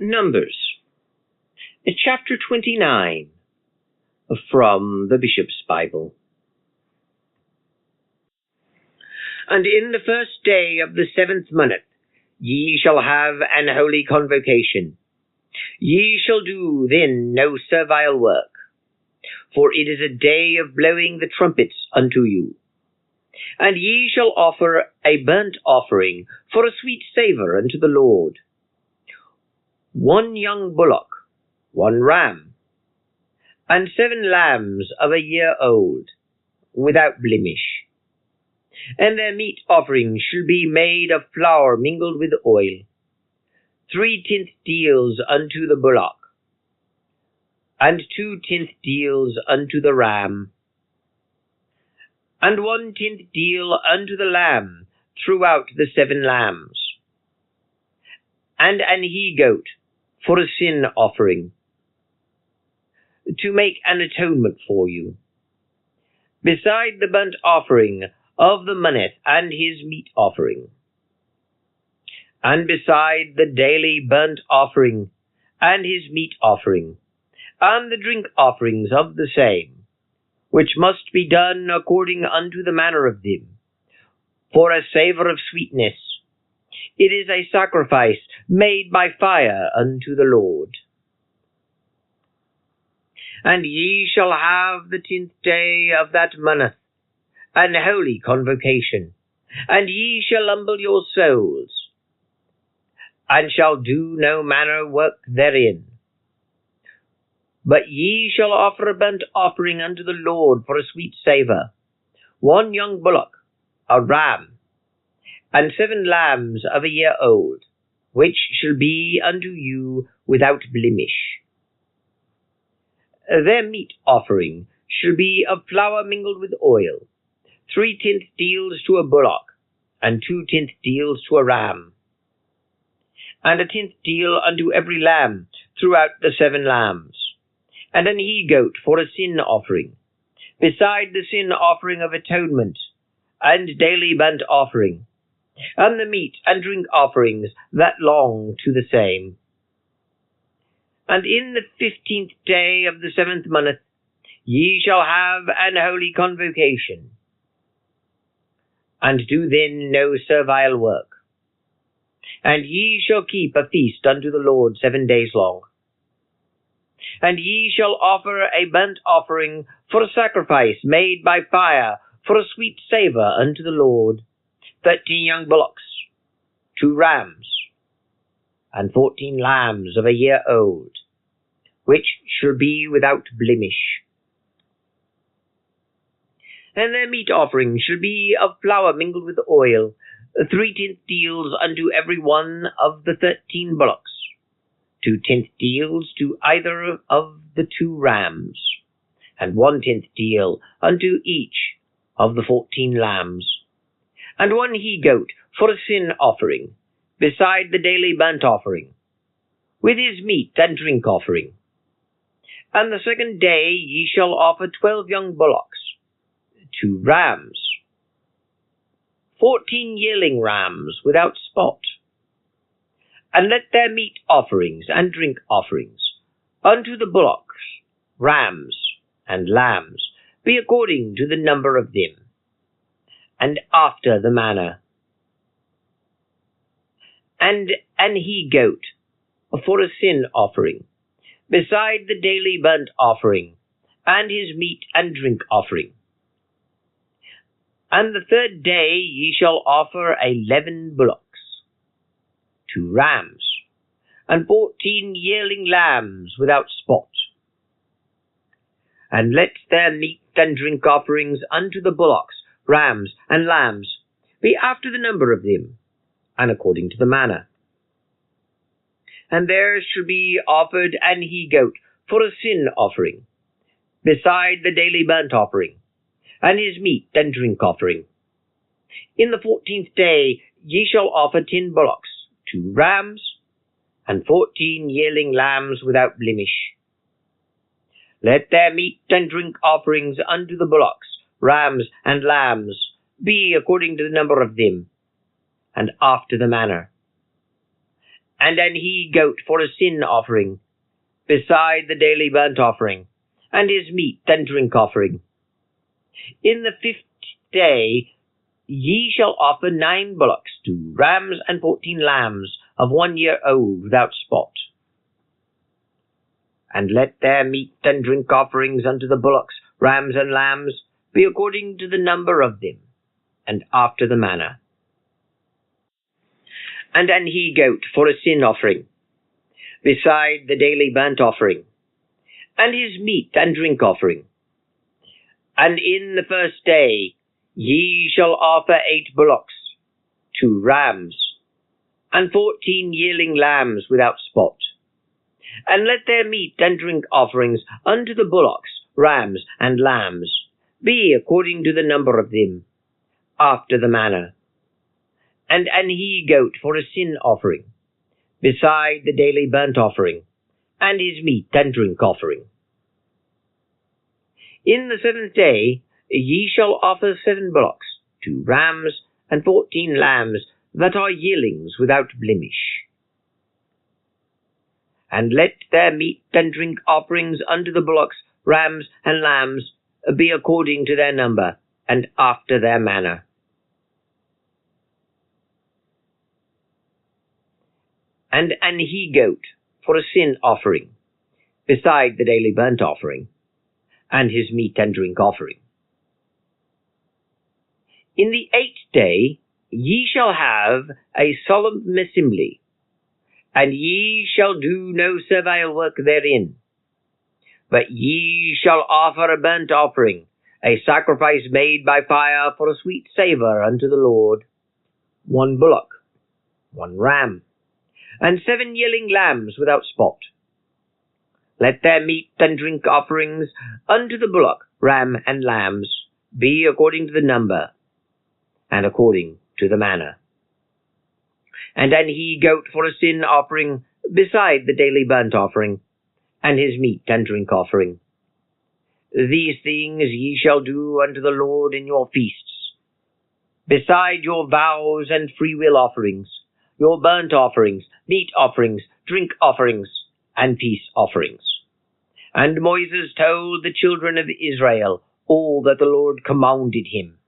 Numbers, chapter 29, from the Bishop's Bible. And in the first day of the 7th month ye shall have an holy convocation. Ye shall do then no servile work, for it is a day of blowing the trumpets unto you. And ye shall offer a burnt offering for a sweet savour unto the Lord. 1 young bullock, 1 ram, and 7 lambs of a year old, without blemish. And their meat offering shall be made of flour mingled with oil, 3/10 deals unto the bullock, and 2/10 deals unto the ram, and 1/10 deal unto the lamb throughout the 7 lambs, and an he-goat for a sin offering, to make an atonement for you, beside the burnt offering of the moneth and his meat offering, and beside the daily burnt offering and his meat offering, and the drink offerings of the same, which must be done according unto the manner of them, for a savour of sweetness. It is a sacrifice made by fire unto the Lord. And ye shall have the 10th day of that month an holy convocation, and ye shall humble your souls, and shall do no manner work therein. But ye shall offer a burnt offering unto the Lord for a sweet savour, 1 young bullock, a ram, and 7 lambs of a year old, which shall be unto you without blemish. Their meat offering shall be of flour mingled with oil, 3/10 deals to a bullock, and 2/10 deals to a ram, and a 10th deal unto every lamb throughout the 7 lambs, and an he-goat for a sin offering, beside the sin offering of atonement, and daily burnt offering, and the meat and drink offerings that long to the same. And in the 15th day of the 7th month ye shall have an holy convocation, and do then no servile work. And ye shall keep a feast unto the Lord 7 days long. And ye shall offer a burnt offering for a sacrifice made by fire for a sweet savour unto the Lord, 13 young bullocks, 2 rams, and 14 lambs of a year old, which shall be without blemish. And their meat offering shall be of flour mingled with oil, 3/10 deals unto every one of the 13 bullocks, 2/10 deals to either of the 2 rams, and 1/10 deal unto each of the 14 lambs, and 1 he-goat for a sin offering, beside the daily burnt offering, with his meat and drink offering. And the 2nd day ye shall offer 12 young bullocks, 2 rams, 14 yearling rams without spot. And let their meat offerings and drink offerings unto the bullocks, rams, and lambs be according to the number of them, and after the manner. And an he-goat for a sin offering, beside the daily burnt offering, and his meat and drink offering. And the 3rd day ye shall offer 11 bullocks, 2 rams, and 14 yearling lambs without spot. And let their meat and drink offerings unto the bullocks, rams, and lambs be after the number of them, and according to the manner. And there shall be offered an he-goat for a sin offering, beside the daily burnt offering, and his meat and drink offering. In the 14th day ye shall offer 10 bullocks, 2 rams, and 14 yearling lambs without blemish. Let their meat and drink offerings unto the bullocks, rams, and lambs be according to the number of them, and after the manner. and an he-goat for a sin offering, beside the daily burnt offering, and his meat and drink offering. In the 5th day ye shall offer 9 bullocks, 2 rams, and 14 lambs of 1 year old without spot. And let their meat and drink offerings unto the bullocks, rams, and lambs be according to the number of them, and after the manner. And an he-goat for a sin offering, beside the daily burnt offering, and his meat and drink offering. And in the 1st day ye shall offer 8 bullocks, 2 rams, and 14 yearling lambs without spot. And let their meat and drink offerings unto the bullocks, rams, and lambs be according to the number of them, after the manner. And an he-goat for a sin offering, beside the daily burnt offering, and his meat and drink offering. In the 7th day ye shall offer 7 bullocks, 2 rams, and 14 lambs that are yearlings without blemish. And let their meat and drink offerings unto the bullocks, rams, and lambs be according to their number, and after their manner. And an he-goat for a sin offering, beside the daily burnt offering, and his meat and drink offering. In the 8th day ye shall have a solemn assembly, and ye shall do no servile work therein. But ye shall offer a burnt offering, a sacrifice made by fire for a sweet savour unto the Lord, 1 bullock, 1 ram, and 7 yearling lambs without spot. Let their meat and drink offerings unto the bullock, ram, and lambs be according to the number, and according to the manner. And an he-goat for a sin offering, beside the daily burnt offering, and his meat and drink offering. These things ye shall do unto the Lord in your feasts, beside your vows and freewill offerings, your burnt offerings, meat offerings, drink offerings, and peace offerings. And Moses told the children of Israel all that the Lord commanded him.